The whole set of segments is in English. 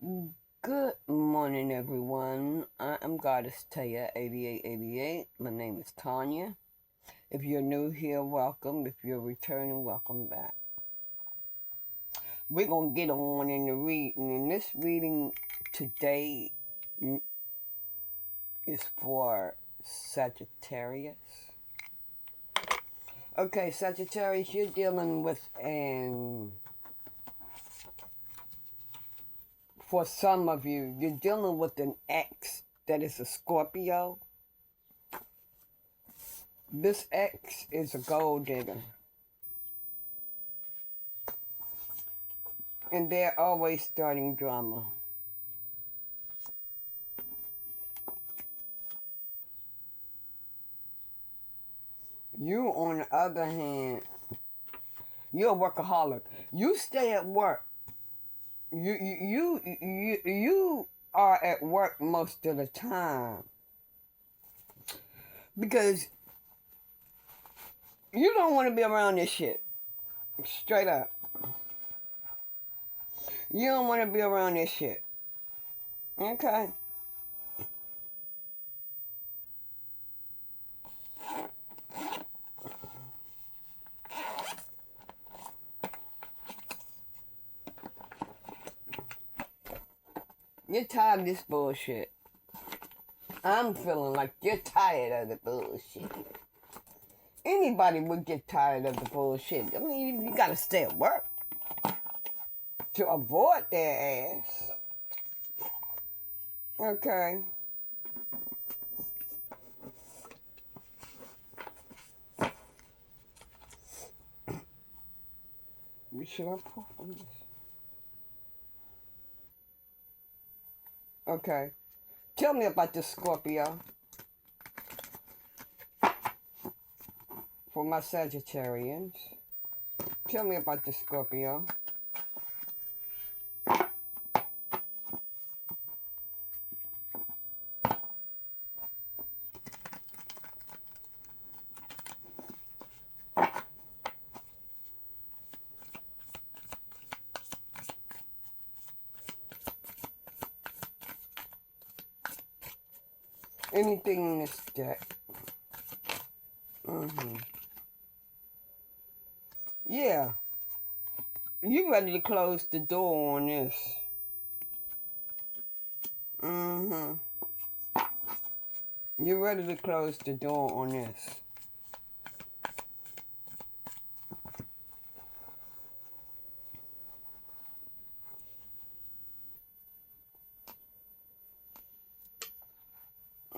Good morning, everyone. I am Goddess Taya 8888. My name is Tanya. If you're new here, welcome. If you're returning, welcome back. We're going to get on in the reading. And this reading today is for Sagittarius. Okay, Sagittarius, you're dealing with for some of you, you're dealing with an ex that is a Scorpio. This ex is a gold digger. And they're always starting drama. You, on the other hand, you're a workaholic. You stay at work. You are at work most of the time because you don't want to be around this shit. Straight up. You don't want to be around this shit. Okay. You're tired of this bullshit. I'm feeling like you're tired of the bullshit. Anybody would get tired of the bullshit. I mean, you gotta stay at work to avoid their ass. Okay. Should I pull from this? Okay. Tell me about this Scorpio. For my Sagittarians. Tell me about the Scorpio. Anything in this deck. Yeah. You ready to close the door on this. You ready to close the door on this.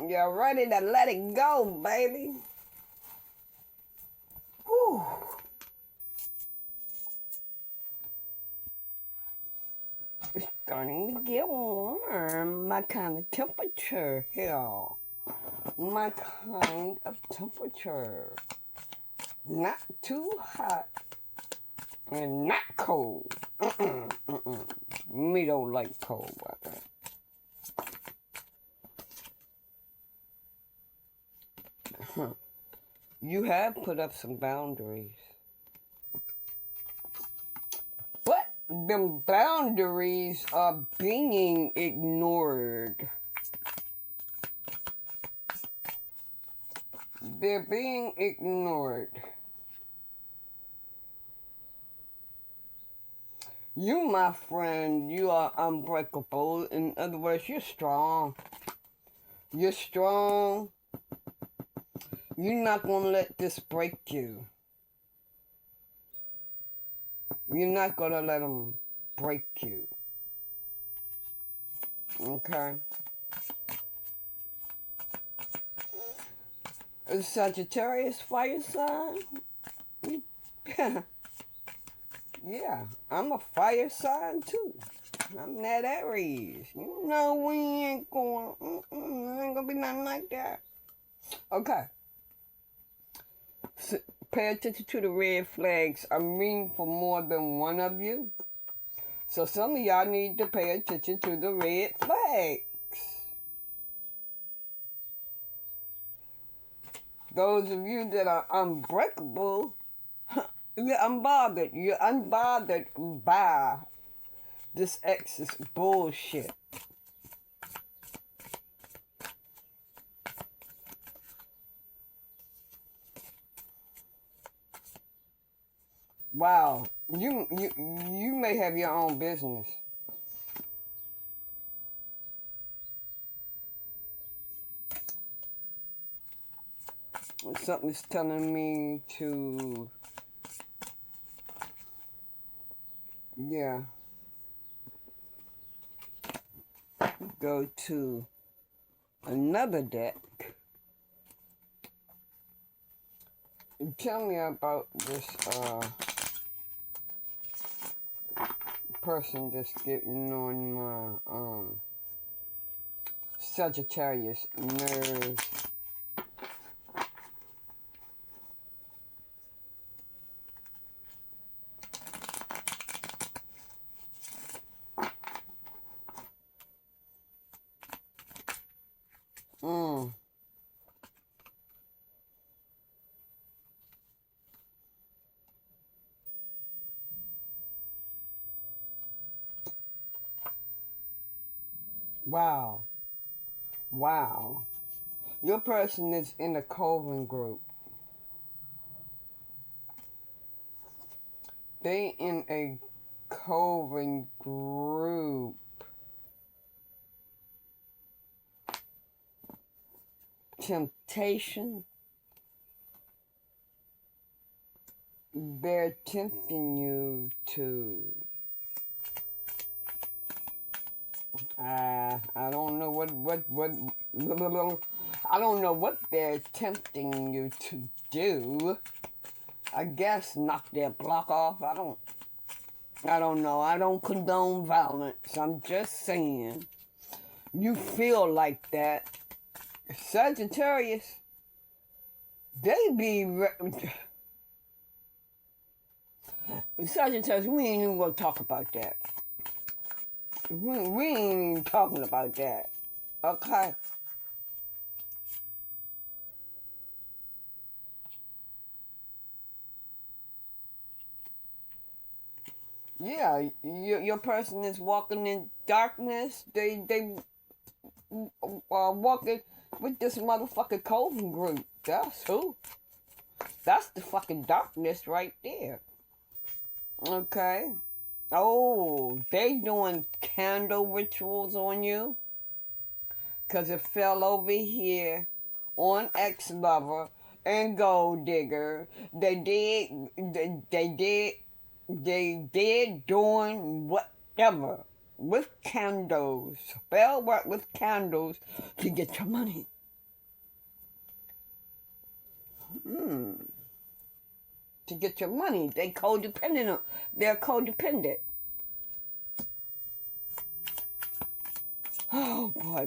You're ready to let it go, baby. Whew. It's starting to get warm. My kind of temperature here. My kind of temperature. Not too hot and not cold. Me don't like cold weather. You have put up some boundaries. But them boundaries are being ignored. They're being ignored. You, my friend, you are unbreakable. In other words, you're strong. You're strong. You're not going to let this break you. You're not going to let them break you. Okay? A Sagittarius fire sign? Yeah, I'm a fire sign too. I'm that Aries. You know we ain't going, ain't gonna be nothing like that. Okay. So, pay attention to the red flags. I'm reading for more than one of you. So some of y'all need to pay attention to the red flags. Those of you that are unbreakable, you're unbothered. You're unbothered by This ex is bullshit. Wow, you may have your own business. Something's telling me to, yeah, go to another deck. Tell me about this person that's getting on my Sagittarius nerves. Wow. Wow. Your person is in a coven group. They in a coven group. Temptation. They're tempting you to I don't know what I don't know what they're tempting you to do. I guess knock their block off. I don't know. I don't condone violence. I'm just saying. You feel like that. Sagittarius, they be Sagittarius, we ain't even gonna talk about that. We ain't even talking about that. Okay? Yeah, your person is walking in darkness. They walking with this motherfucking coven group. That's who. That's the fucking darkness right there. Okay? Oh, they doing candle rituals on you? Because it fell over here on ex-lover and gold digger. They did doing whatever with candles. Spell work with candles to get your money. To get your money. They're codependent. Oh boy.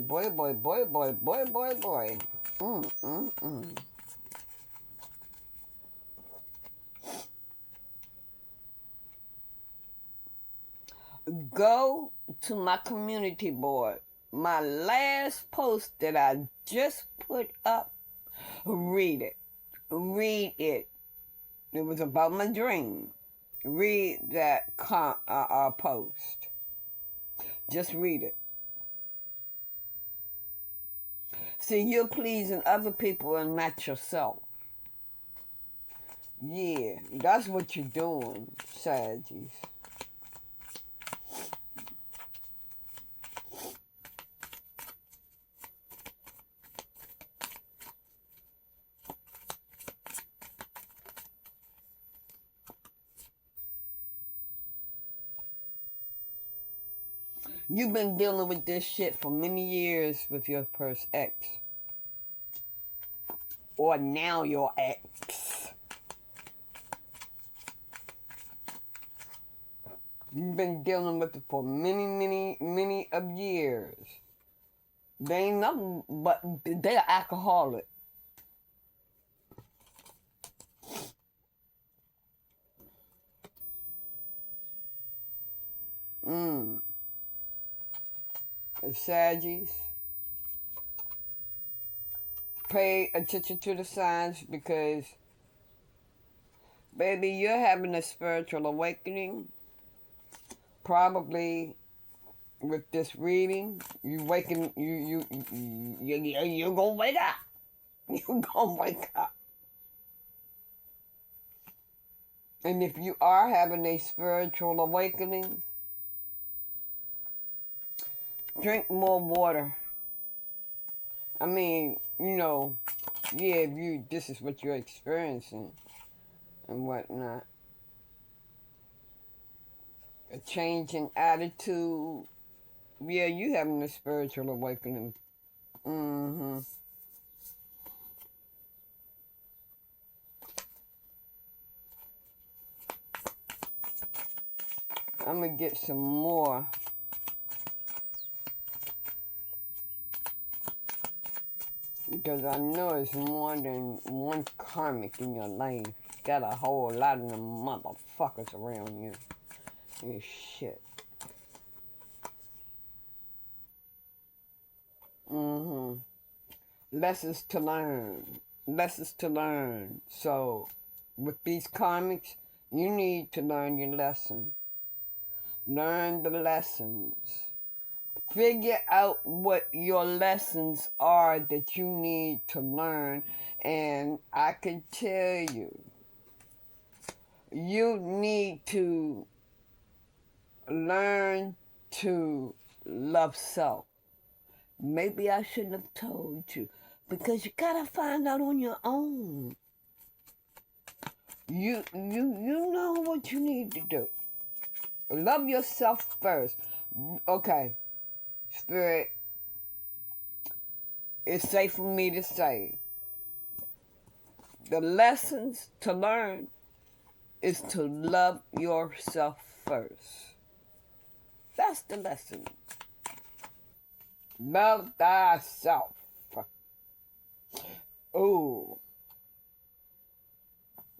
Go to my community board. My last post that I just put up. Read it. It was about my dream. Read that post. Just read it. See, you're pleasing other people and not yourself. Yeah, that's what you're doing, Saggies. You've been dealing with this shit for many years with your first ex. Or now your ex. You've been dealing with it for many of years. They ain't nothing but they're alcoholic. Saggies, pay attention to the signs because, baby, you're having a spiritual awakening. probably with this reading, you waking you gonna wake up. You gonna wake up. And if you are having a spiritual awakening, drink more water. I mean, yeah, if this is what you're experiencing and whatnot. A change in attitude. Yeah, you having a spiritual awakening. Mm-hmm. I'm gonna get some more. Because I know it's more than one karmic in your life. Got a whole lot of them motherfuckers around you. And shit. Mm-hmm. Lessons to learn. Lessons to learn. So, with these karmics, you need to learn your lesson. Learn the lessons. Figure out what your lessons are that you need to learn. And I can tell you, you need to learn to love self. Maybe I shouldn't have told you, because you gotta find out on your own. You know what you need to do. Love yourself first. Okay, Spirit, it's safe for me to say, the lessons to learn is to love yourself first. That's the lesson. Love thyself. Ooh.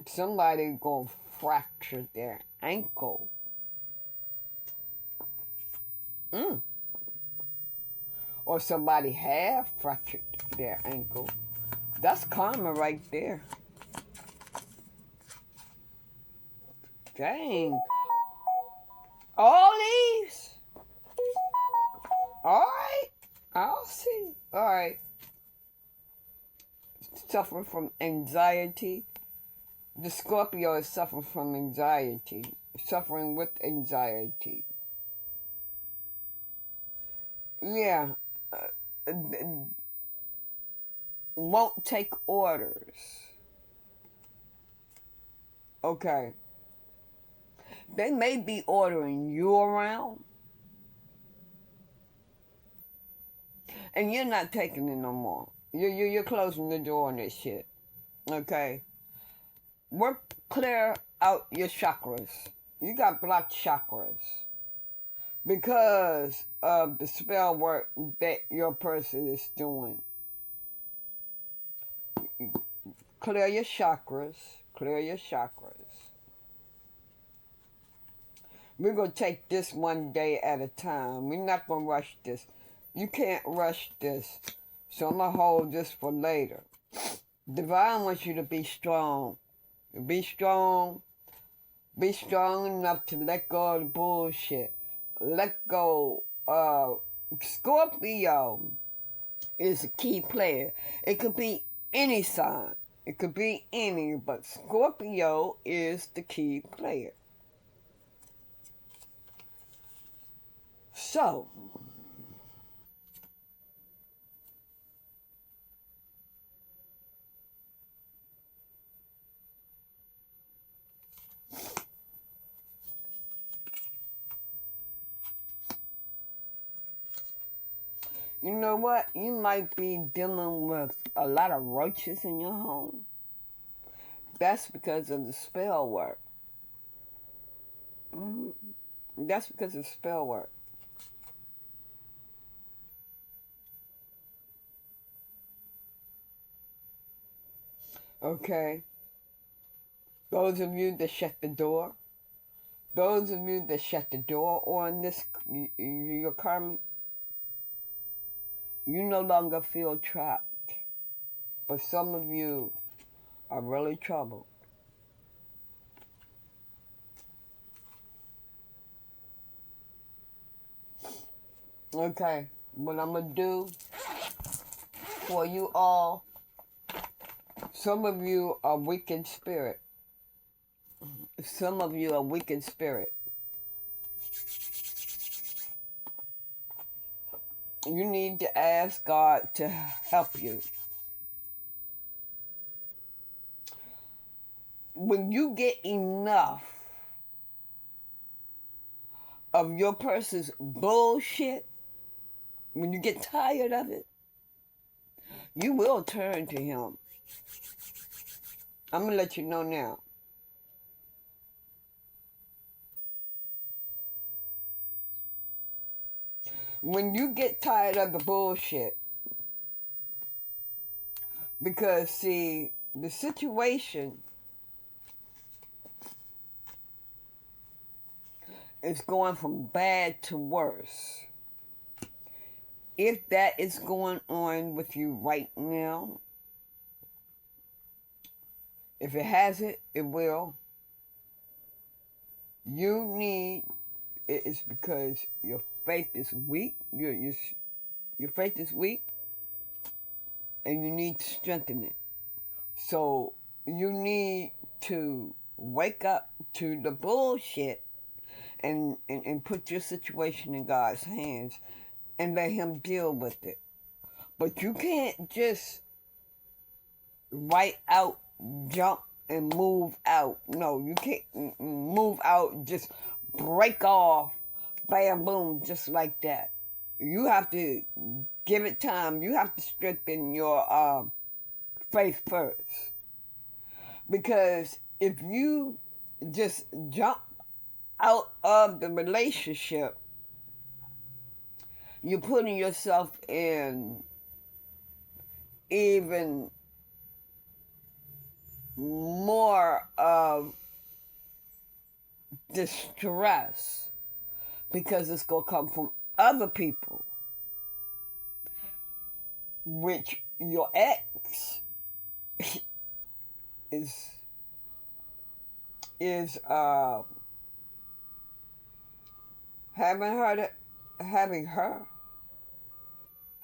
Somebody gonna fracture their ankle. Or somebody have fractured their ankle. That's karma right there. Dang. All these. Alright. I'll see. Alright. Suffering from anxiety. The Scorpio is suffering from anxiety. Suffering with anxiety. Yeah. Won't take orders. Okay. They may be ordering you around, and you're not taking it no more. You're closing the door on this shit. Okay? Work clear out your chakras. You got blocked chakras because of the spell work that your person is doing. Clear your chakras. Clear your chakras. We're going to take this one day at a time. We're not going to rush this. You can't rush this. So I'm going to hold this for later. Divine wants you to be strong. Be strong. Be strong enough to let go of the bullshit. Let go. Scorpio is a key player. It could be any sign. It could be any, but Scorpio is the key player. So, you know what? You might be dealing with a lot of roaches in your home. That's because of the spell work. That's because of spell work. Okay? Those of you that shut the door, on this, your karma, you no longer feel trapped. But some of you are really troubled. Okay, what I'm going to do for you all, some of you are weak in spirit. Some of you are weak in spirit. You need to ask God to help you. When you get enough of your person's bullshit, when you get tired of it, you will turn to him. I'm going to let you know now. When you get tired of the bullshit, because see, the situation is going from bad to worse. If that is going on with you right now, if it hasn't, it will. You need, it is because your faith is weak. Your faith is weak, and you need to strengthen it. So you need to wake up to the bullshit and put your situation in God's hands and let him deal with it. But you can't just right out, jump, and move out. No, you can't move out, just break off, bam, boom, just like that. You have to give it time. You have to strengthen your faith first. Because if you just jump out of the relationship, you're putting yourself in even more of distress, because it's going to come from other people, which your ex is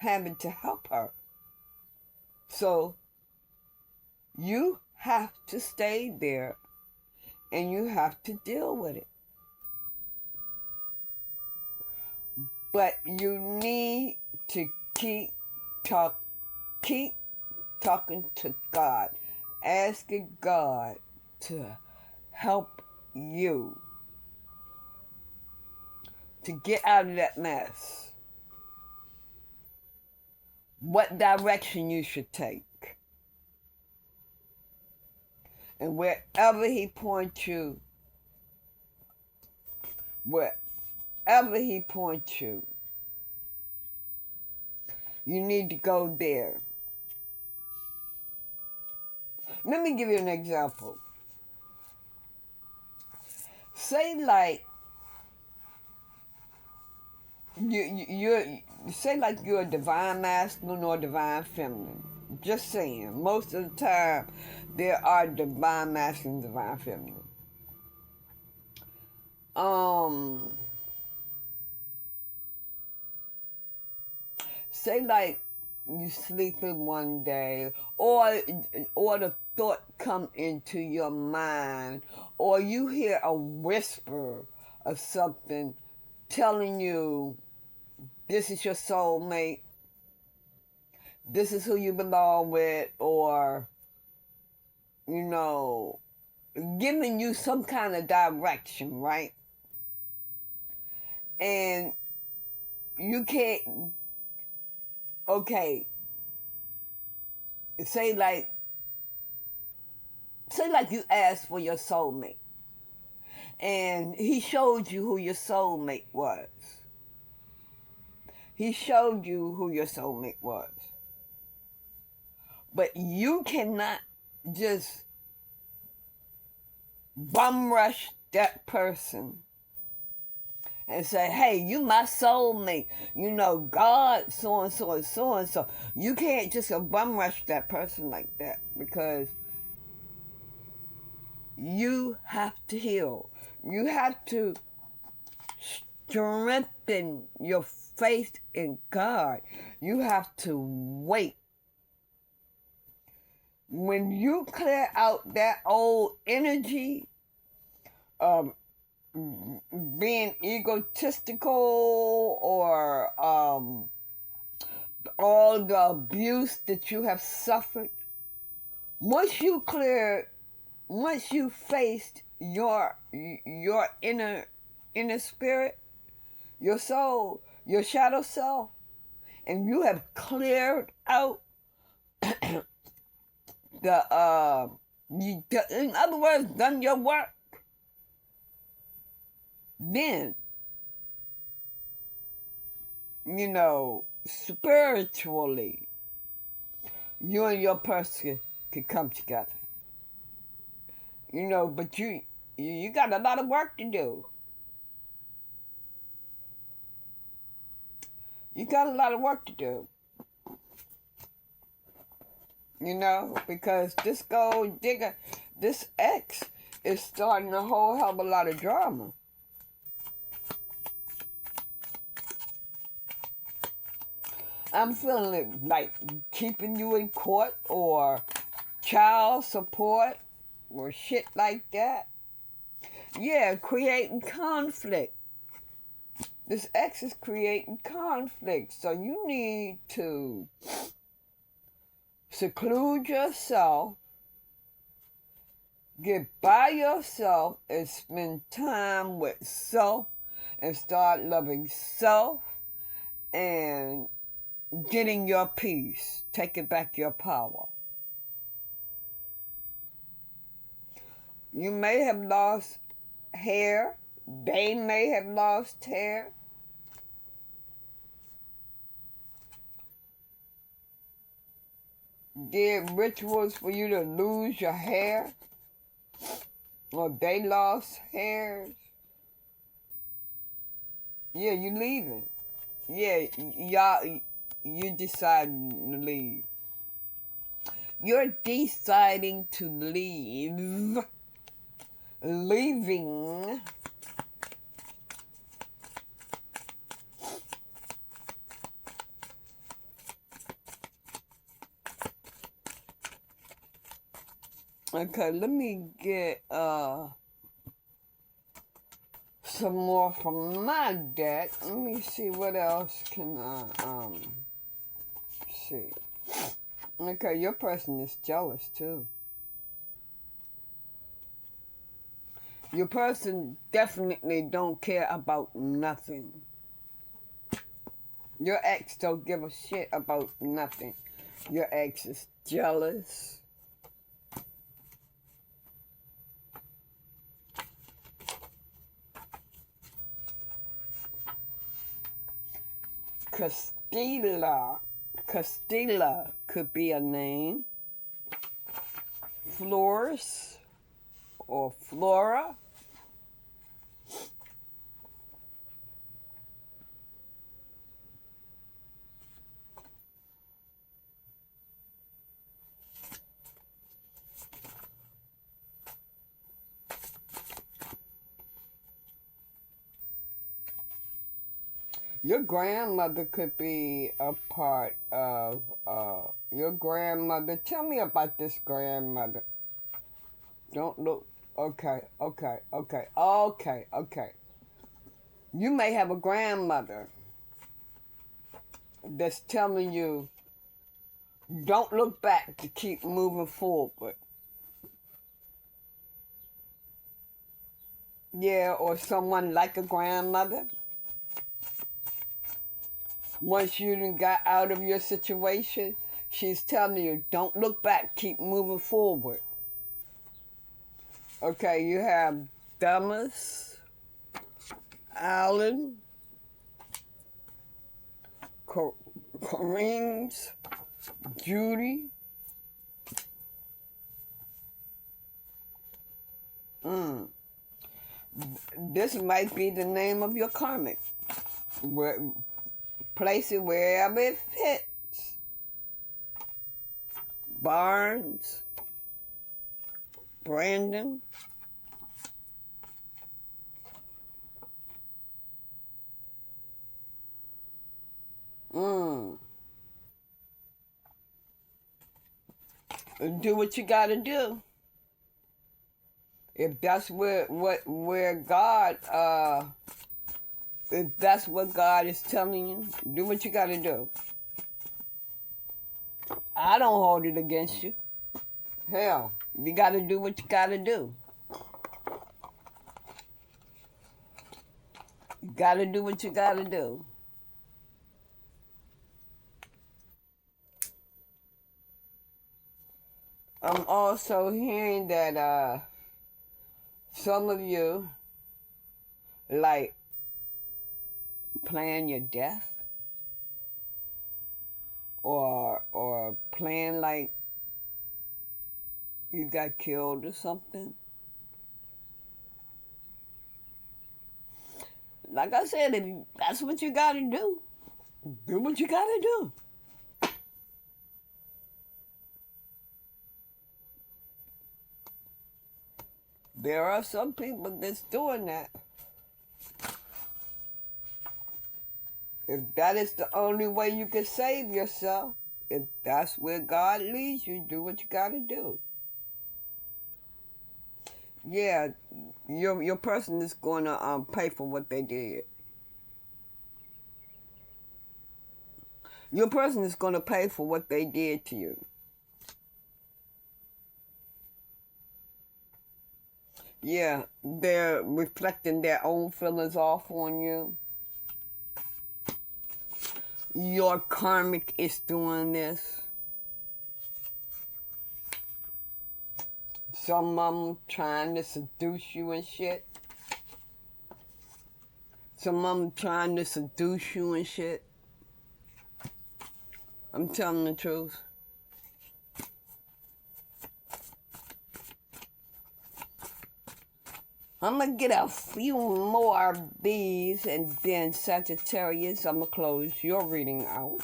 having to help her. So you have to stay there and you have to deal with it. But you need to keep talking to God, asking God to help you to get out of that mess. What direction you should take. And wherever he points you, you need to go there. Let me give you an example. Say like you're a divine masculine or divine feminine. Just saying. Most of the time, there are divine masculine, divine feminine. Say like you sleeping one day, or the thought come into your mind, or you hear a whisper of something telling you this is your soulmate, this is who you belong with, or, giving you some kind of direction, right? And you can't, okay, say like you asked for your soulmate, and he showed you who your soulmate was. But you cannot just bum rush that person and say, hey, you my soulmate. God, so-and-so and so-and-so. You can't just bum rush that person like that, because you have to heal. You have to strengthen your faith in God. You have to wait. When you clear out that old energy of being egotistical or all the abuse that you have suffered, once you faced your inner spirit, your soul, your shadow self, and you have cleared out in other words, done your work, then, spiritually, you and your person can come together. But you got a lot of work to do. You got a lot of work to do. Because this gold digger, this ex is starting a whole hell of a lot of drama. I'm feeling it like keeping you in court or child support or shit like that. Yeah, creating conflict. This ex is creating conflict. So you need to seclude yourself, get by yourself, and spend time with self and start loving self and getting your peace, taking back your power. You may have lost hair. They may have lost hair. Did rituals for you to lose your hair. Or they lost hairs. Yeah, you leaving. Yeah, y'all, you decide to leave. You're deciding to leave. Leaving. Okay, let me get some more from my deck. Let me see what else can I see. Okay, your person is jealous too. Your person definitely don't care about nothing. Your ex don't give a shit about nothing. Your ex is jealous. Castilla could be a name. Flores or Flora. Your grandmother could be a part of your grandmother. Tell me about this grandmother. Don't look. Okay. You may have a grandmother that's telling you, don't look back, to keep moving forward. Yeah, or someone like a grandmother. Once you done got out of your situation, she's telling you, don't look back, keep moving forward. Okay, you have Thomas, Alan, Corinne's, Judy. This might be the name of your karmic. Place it wherever it fits. Barnes, Brandon, Do what you gotta do. If that's where God if that's what God is telling you, do what you gotta do. I don't hold it against you. Hell, you gotta do what you gotta do. You gotta do what you gotta do. I'm also hearing that some of you like plan your death or plan like you got killed or something. Like I said, if that's what you gotta do. Do what you gotta do. There are some people that's doing that. If that is the only way you can save yourself, if that's where God leads you, do what you gotta do. Yeah, your person is gonna pay for what they did. Your person is gonna pay for what they did to you. Yeah, they're reflecting their own feelings off on you. Your karmic is doing this. Some of them trying to seduce you and shit. Some of them trying to seduce you and shit. I'm telling the truth. I'm going to get a few more of these, and then Sagittarius, I'm going to close your reading out.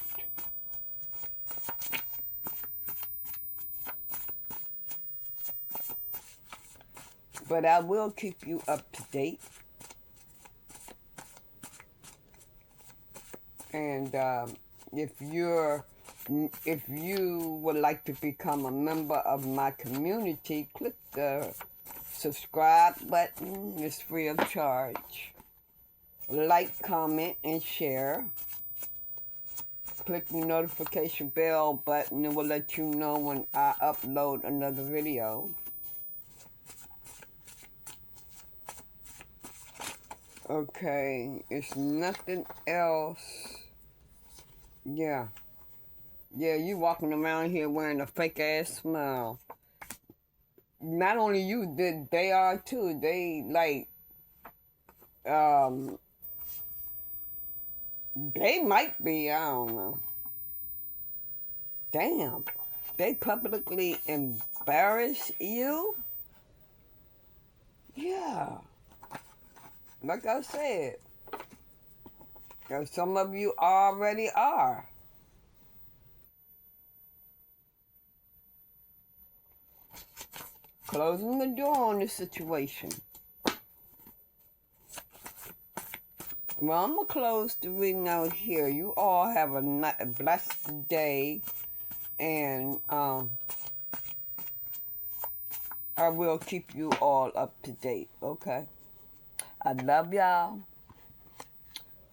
But I will keep you up to date. And if you would like to become a member of my community, click the subscribe button. It's free of charge. Like, comment, and share. Click the notification bell button. It will let you know when I upload another video. Okay, it's nothing else. Yeah, you walking around here wearing a fake ass smile. Not only you, they are too. They like, they might be, I don't know. Damn, they publicly embarrass you? Yeah, like I said, some of you already are. Closing the door on this situation. Well, I'm going to close the reading out here. You all have a blessed day. And I will keep you all up to date, okay? I love y'all.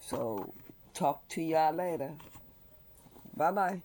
So, talk to y'all later. Bye-bye.